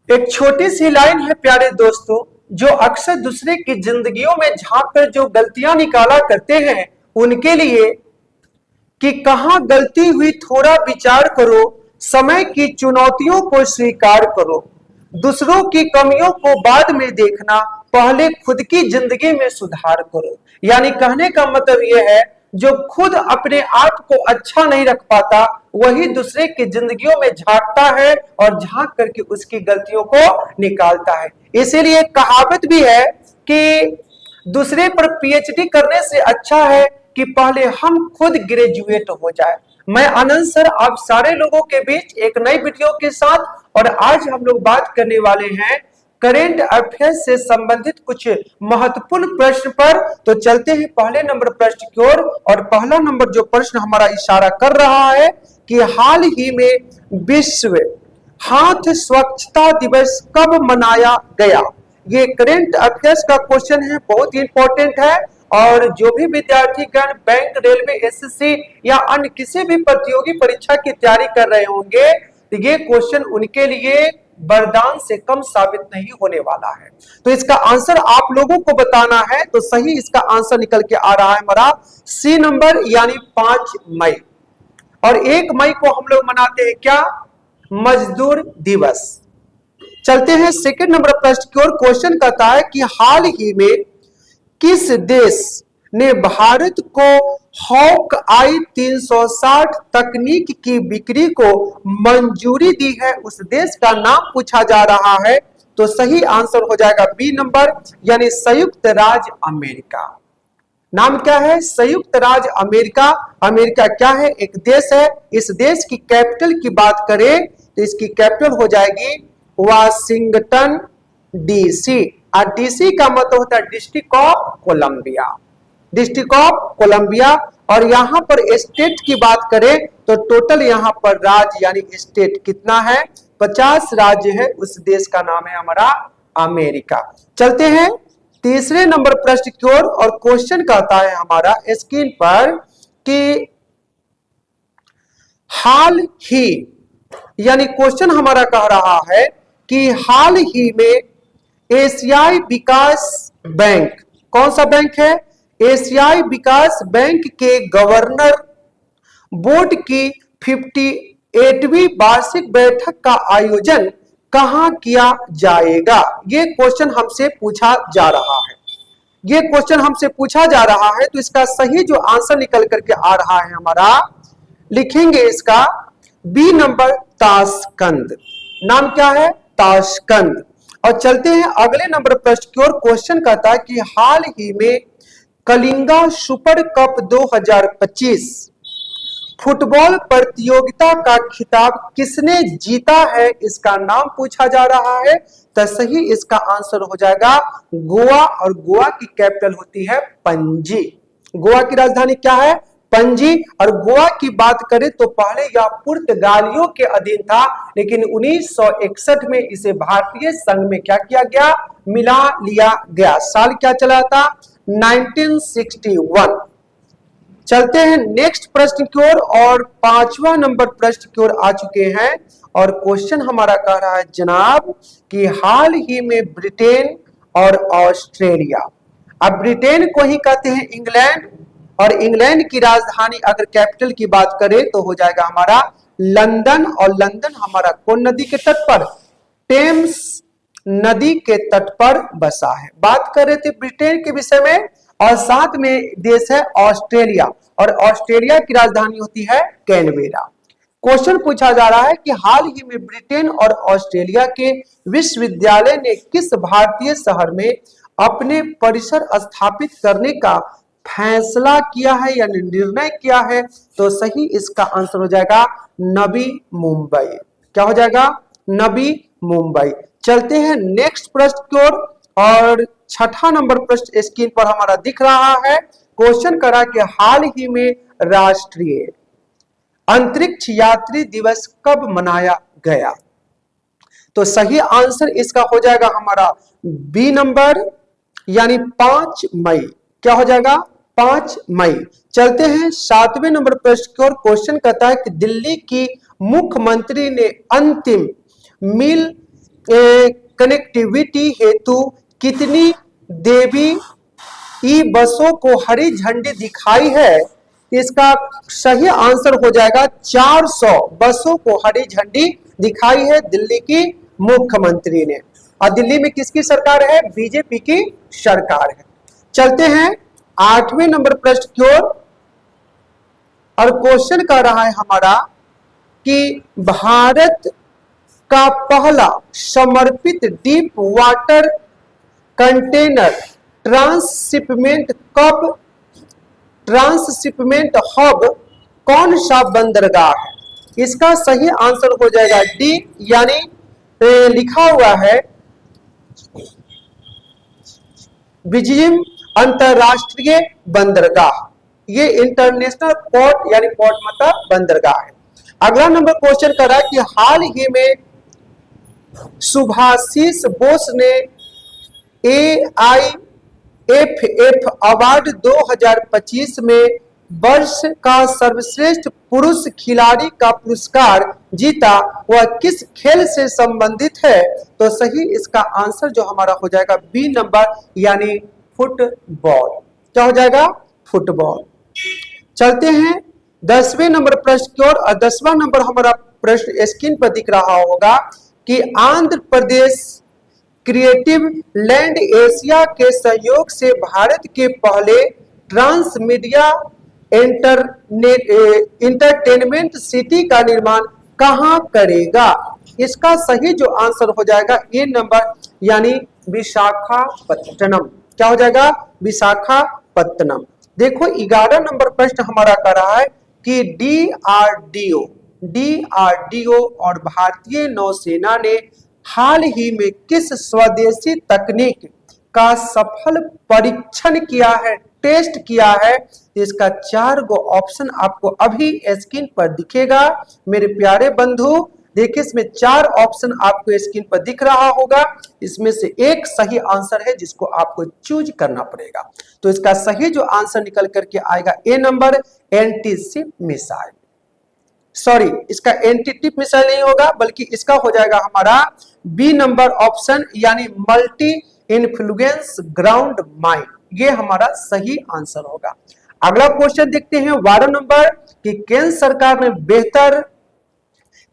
एक छोटी सी लाइन है प्यारे दोस्तों, जो अक्सर दूसरे की जिंदगियों में झांक कर जो गलतियां निकाला करते हैं उनके लिए, कि कहां गलती हुई थोड़ा विचार करो, समय की चुनौतियों को स्वीकार करो, दूसरों की कमियों को बाद में देखना, पहले खुद की जिंदगी में सुधार करो। यानी कहने का मतलब यह है, जो खुद अपने आप को अच्छा नहीं रख पाता वही दूसरे की जिंदगियों में झांकता है और झांक करके उसकी गलतियों को निकालता है। इसीलिए कहावत भी है कि दूसरे पर पीएचडी करने से अच्छा है कि पहले हम खुद ग्रेजुएट हो जाए। मैं आनंद सर आप सारे लोगों के बीच एक नई वीडियो के साथ, और आज हम लोग बात करने वाले हैं करेंट अफेयर्स से संबंधित कुछ महत्वपूर्ण प्रश्न पर। तो चलते हैं पहले नंबर प्रश्न की ओर। और पहला नंबर जो प्रश्न हमारा इशारा कर रहा है कि हाल ही में विश्व हाथ स्वच्छता दिवस कब मनाया गया। ये करेंट अफेयर्स का क्वेश्चन है, बहुत ही इंपॉर्टेंट है। और जो भी विद्यार्थीगण बैंक, रेलवे, एसएससी या अन्य किसी भी प्रतियोगी परीक्षा की तैयारी कर रहे होंगे तो ये क्वेश्चन उनके लिए वरदान से कम साबित नहीं होने वाला है। तो इसका आंसर आप लोगों को बताना है। तो सही इसका आंसर निकल के आ रहा है हमारा सी नंबर, यानी 5 मई। और 1 मई को हम लोग मनाते हैं क्या, मजदूर दिवस। चलते हैं सेकंड नंबर प्रश्न की ओर। क्वेश्चन कहता है कि हाल ही में किस देश ने भारत को हॉक आई 360 तकनीक की बिक्री को मंजूरी दी है, उस देश का नाम पूछा जा रहा है। तो सही आंसर हो जाएगा बी नंबर, यानी संयुक्त राज्य अमेरिका। नाम क्या है, संयुक्त राज्य अमेरिका। अमेरिका क्या है, एक देश है। इस देश की कैपिटल की बात करें तो इसकी कैपिटल हो जाएगी वाशिंगटन डीसी। और डीसी का मतलब होता है District of Columbia, District of Columbia. और यहां पर स्टेट की बात करें तो टोटल यहां पर राज्य यानी स्टेट कितना है, 50 राज्य है। उस देश का नाम है हमारा अमेरिका। चलते हैं तीसरे नंबर प्रश्न की ओर। और क्वेश्चन कहता है हमारा स्क्रीन पर कि हाल ही, यानी क्वेश्चन हमारा कह रहा है कि हाल ही में एशियाई विकास बैंक, कौन सा बैंक है, एशियाई विकास बैंक के गवर्नर बोर्ड की 58वीं वार्षिक बैठक का आयोजन कहां किया जाएगा। ये क्वेश्चन हमसे पूछा जा रहा है, ये क्वेश्चन हमसे पूछा जा रहा है। तो इसका सही जो आंसर निकल करके आ रहा है हमारा, लिखेंगे इसका बी नंबर, ताशकंद। नाम क्या है, ताशकंद। और चलते हैं अगले नंबर प्रश्न की ओर। क्वेश्चन कहता है कि हाल ही में कलिंगा सुपर कप 2025 फुटबॉल प्रतियोगिता का खिताब किसने जीता है, इसका नाम पूछा जा रहा है। तो सही इसका आंसर हो जाएगा गोवा। और गोवा की कैपिटल होती है पणजी। गोवा की राजधानी क्या है, पणजी। और गोवा की बात करें तो पहले यह पुर्तगालियों के अधीन था, लेकिन 1961 में इसे भारतीय संघ में क्या किया गया, मिला लिया गया। साल क्या चला था, 1961। चलते हैं नेक्स्ट प्रश्न की ओर। और 5वां नंबर प्रश्न की ओर आ चुके हैं। और क्वेश्चन हमारा कह रहा है जनाब कि हाल ही में ब्रिटेन और ऑस्ट्रेलिया, अब ब्रिटेन को ही कहते हैं इंग्लैंड, और इंग्लैंड की राजधानी अगर कैपिटल की बात करें तो हो जाएगा हमारा लंदन। और लंदन हमारा कौन नदी के तट पर, टेम्स नदी के तट पर बसा है। बात कर रहे थे ब्रिटेन के विषय में। और साथ में देश है ऑस्ट्रेलिया, और ऑस्ट्रेलिया की राजधानी होती है कैनबेरा। क्वेश्चन पूछा जा रहा है कि हाल ही में ब्रिटेन और ऑस्ट्रेलिया के विश्वविद्यालय ने किस भारतीय शहर में अपने परिसर स्थापित करने का फैसला किया है या निर्णय किया है। तो सही इसका आंसर हो जाएगा नवी मुंबई। क्या हो जाएगा, नवी मुंबई। चलते हैं नेक्स्ट प्रश्न की ओर। और 6ठा नंबर प्रश्न स्क्रीन पर हमारा दिख रहा है। क्वेश्चन करा कि हाल ही में राष्ट्रीय अंतरिक्ष यात्री दिवस कब मनाया गया। तो सही आंसर इसका हो जाएगा हमारा बी नंबर, यानी 5 मई। क्या हो जाएगा, 5 मई। चलते हैं 7वें नंबर प्रश्न की ओर। क्वेश्चन कहता है कि दिल्ली की मुख्यमंत्री ने अंतिम मील कनेक्टिविटी हेतु कितनी देवी ई बसों को हरी झंडी दिखाई है? इसका सही आंसर हो जाएगा 400 बसों को हरी झंडी दिखाई है दिल्ली की मुख्यमंत्री ने। और दिल्ली में किसकी सरकार है? बीजेपी की सरकार है। चलते हैं 8वें नंबर प्रश्न की ओर, और क्वेश्चन कर रहा है हमारा कि भारत का पहला समर्पित deep water container transshipment hub कौन सा बंदरगाह है? इसका सही आंसर हो जाएगा डी, यानी लिखा हुआ है बीजिंग अंतरराष्ट्रीय बंदरगाह। ये इंटरनेशनल पोर्ट यानी पोर्ट मतलब बंदरगाह है। अगला नंबर क्वेश्चन कर रहा है कि हाल ही में सुभाषिस बोस ने AIFF अवार्ड 2025 में वर्ष का सर्वश्रेष्ठ पुरुष खिलाड़ी का पुरस्कार जीता, वह किस खेल से संबंधित है? तो सही इसका आंसर जो हमारा हो जाएगा बी नंबर, यानी फुटबॉल। क्या हो जाएगा? फुटबॉल। चलते हैं 10वें नंबर प्रश्न की ओर, और 10वां नंबर हमारा प्रश्न स्क्रीन पर दिख रहा होगा कि Andhra Pradesh creative land Asia के सहयोग से भारत के पहले ट्रांस मीडिया इंटरटेनमेंट सिटी का निर्माण कहां करेगा? इसका सही जो आंसर हो जाएगा ए नंबर, यानी विशाखापत्तनम। क्या हो जाएगा? विशाखापत्तनम। देखो 11 नंबर प्रश्न हमारा कर रहा है कि डीआरडीओ और भारतीय नौसेना ने हाल ही में किस स्वदेशी तकनीक का सफल परीक्षण किया है, टेस्ट किया है? इसका 4 गो ऑप्शन आपको अभी स्क्रीन पर दिखेगा मेरे प्यारे बंधु। देखिए इसमें 4 ऑप्शन आपको स्क्रीन पर दिख रहा होगा, इसमें से एक सही आंसर है जिसको आपको चूज करना पड़ेगा। तो इसका सही जो आंसर निकल करके आएगा A number, anti ship missile. Sorry, इसका एंटी टिप मिसाइल नहीं होगा, बल्कि इसका हो जाएगा हमारा बी नंबर ऑप्शन, यानी मल्टी इन्फ्लुएंस ग्राउंड माइन। ये हमारा सही आंसर होगा। अगला क्वेश्चन देखते हैं 12 नंबर कि केंद्र सरकार ने बेहतर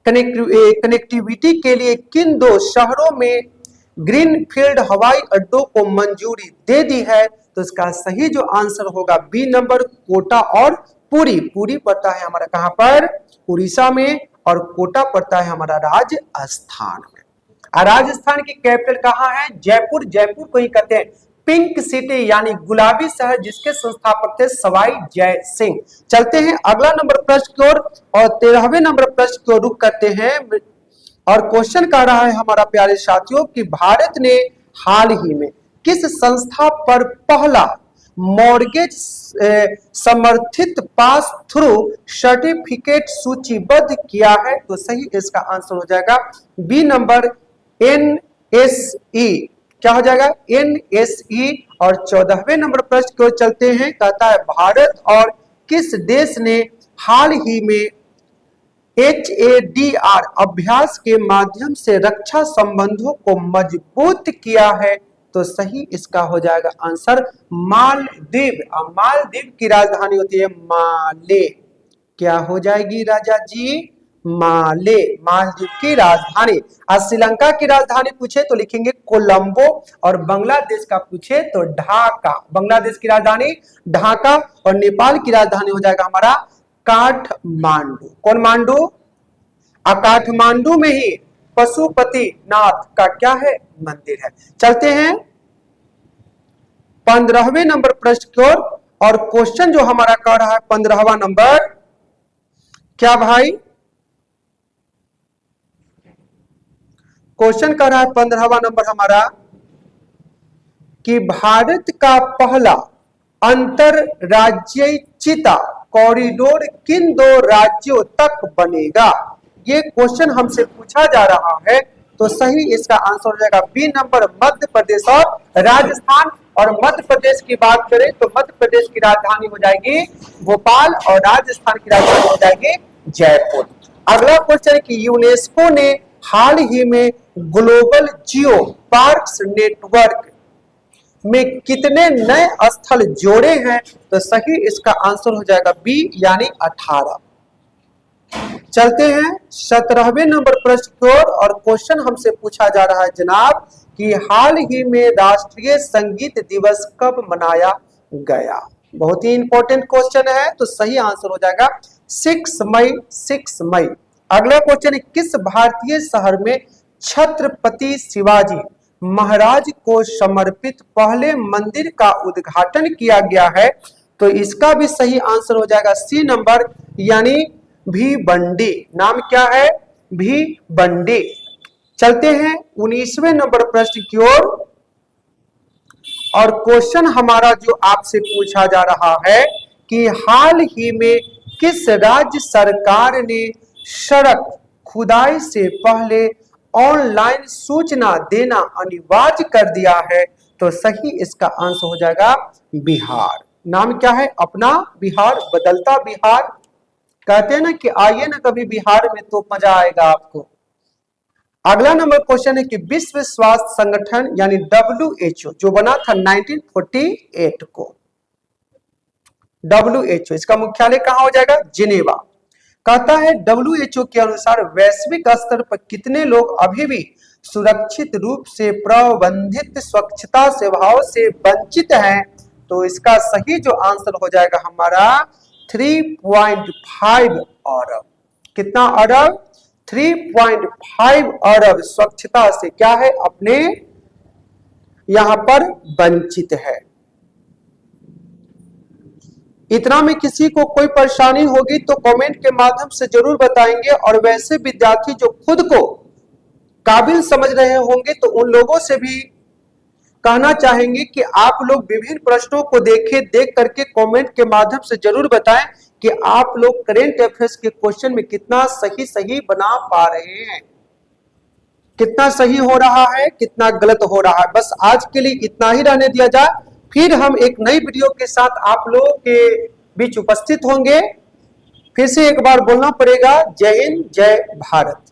कनेक्टिविटी के लिए किन 2 शहरों में ग्रीनफील्ड हवाई अड्डों को मंजूरी दे दी है? तो इसका सही जो आंसर होगा बी नंबर, कोटा और पुरी। पुरी पड़ता है हमारा कहां पर? उड़ीसा में, और कोटा पड़ता है हमारा राजस्थान में। राजस्थान की कैपिटल कहां है? जयपुर। जयपुर को ही कहते हैं पिंक सिटी, यानी गुलाबी शहर, जिसके संस्थापक थे सवाई जय सिंह। चलते हैं अगला नंबर प्रश्न की ओर, और 13वें नंबर प्रश्न को रुक करते हैं, और क्वेश्चन कर रहा है हमारा प्यारे साथियों कि भारत ने हाल ही में किस संस्था पर पहला मॉर्गेज समर्थित पास थ्रू सर्टिफिकेट सूचीबद्ध किया है? तो सही इसका आंसर हो जाएगा बी नंबर, NSE। क्या हो जाएगा? NSE। और 14वें नंबर प्रश्न को चलते हैं, कहता है भारत और किस देश ने हाल ही में HADR अभ्यास के माध्यम से रक्षा संबंधों को मजबूत किया है? तो सही इसका हो जाएगा आंसर मालदीव। मालदीव की राजधानी होती है माले। क्या हो जाएगी राजा जी? माले, मालदीव की राजधानी। और श्रीलंका की राजधानी पूछे तो लिखेंगे कोलंबो, और बांग्लादेश का पूछे तो ढाका। बांग्लादेश की राजधानी ढाका, और नेपाल की राजधानी हो जाएगा हमारा काठमांडू। कौन मांडू? काठमांडू में ही पशुपति नाथ का क्या है? मंदिर है। चलते हैं 15वें नंबर प्रश्न की ओर, और क्वेश्चन जो हमारा कह रहा है 15वां नंबर, क्या भाई? क्वेश्चन कर रहा है 15वां नंबर हमारा कि भारत का पहला अंतरराज्यीय चिता कॉरिडोर किन 2 राज्यों तक बनेगा? ये क्वेश्चन हमसे पूछा जा रहा है। तो सही इसका आंसर हो जाएगा बी नंबर, मध्य प्रदेश और राजस्थान। और मध्य प्रदेश की बात करें तो मध्य प्रदेश की राजधानी हो जाएगी भोपाल, और राजस्थान की राजधानी हो जाएगी जयपुर। अगला क्वेश्चन है कि यूनेस्को ने हाल ही में ग्लोबल जियो पार्क्स नेटवर्क में कितने नए स्थल जोड़े हैं? तो सही इसका आंसर हो जाएगा बी यानी 18। चलते हैं 17वें नंबर प्रश्न की ओर और क्वेश्चन हमसे पूछा जा रहा है जनाब कि हाल ही में राष्ट्रीय संगीत दिवस कब मनाया गया? बहुत ही इंपॉर्टेंट क्वेश्चन है, तो सही आंसर हो जाएगा 6 मई। 6 मई। अगला क्वेश्चन है किस भारतीय शहर में छत्रपति शिवाजी महाराज को समर्पित पहले मंदिर का उद्घाटन किया गया है? तो इसका भी सही आंसर हो जाएगा सी नंबर यानी भिवंडी। नाम क्या है? भिवंडी। चलते हैं 19वें नंबर प्रश्न की ओर और क्वेश्चन हमारा जो आपसे पूछा जा रहा है कि हाल ही में किस राज्य सरकार ने सड़क खुदाई से पहले ऑनलाइन सूचना देना अनिवार्य कर दिया है? तो सही इसका आंसर हो जाएगा बिहार। नाम क्या है? अपना बिहार, बदलता बिहार। कहते हैं ना कि आइए ना कभी बिहार में तो मजा आएगा आपको। अगला नंबर क्वेश्चन है कि विश्व स्वास्थ्य संगठन यानी WHO जो बना था 1948 को, WHO इसका मुख्यालय कहां हो जाएगा? जिनेवा। कहता है WHO के अनुसार वैश्विक स्तर पर कितने लोग अभी भी सुरक्षित रूप से प्रबंधित स्वच्छता सेवाओं से वंचित हैं? तो इसका सही जो आंसर हो जाएगा हमारा 3.5 अरब। कितना अरब? 3.5 अरब स्वच्छता से क्या है? अपने यहां पर वंचित है। इतना में किसी को कोई परेशानी होगी तो कमेंट के माध्यम से जरूर बताएंगे, और वैसे विद्यार्थी जो खुद को काबिल समझ रहे होंगे तो उन लोगों से भी कहना चाहेंगे कि आप लोग विभिन्न प्रश्नों को देख करके कमेंट के माध्यम से जरूर बताएं कि आप लोग करेंट अफेयर्स के क्वेश्चन में कितना सही बना पा रहे हैं, कितना सही हो रहा है, कितना गलत हो रहा है। बस आज के लिए इतना ही रहने दिया जाए, फिर हम एक नई वीडियो के साथ आप लोगों के बीच उपस्थित होंगे। फिर से एक बार बोलना पड़ेगा, जय हिंद जय भारत।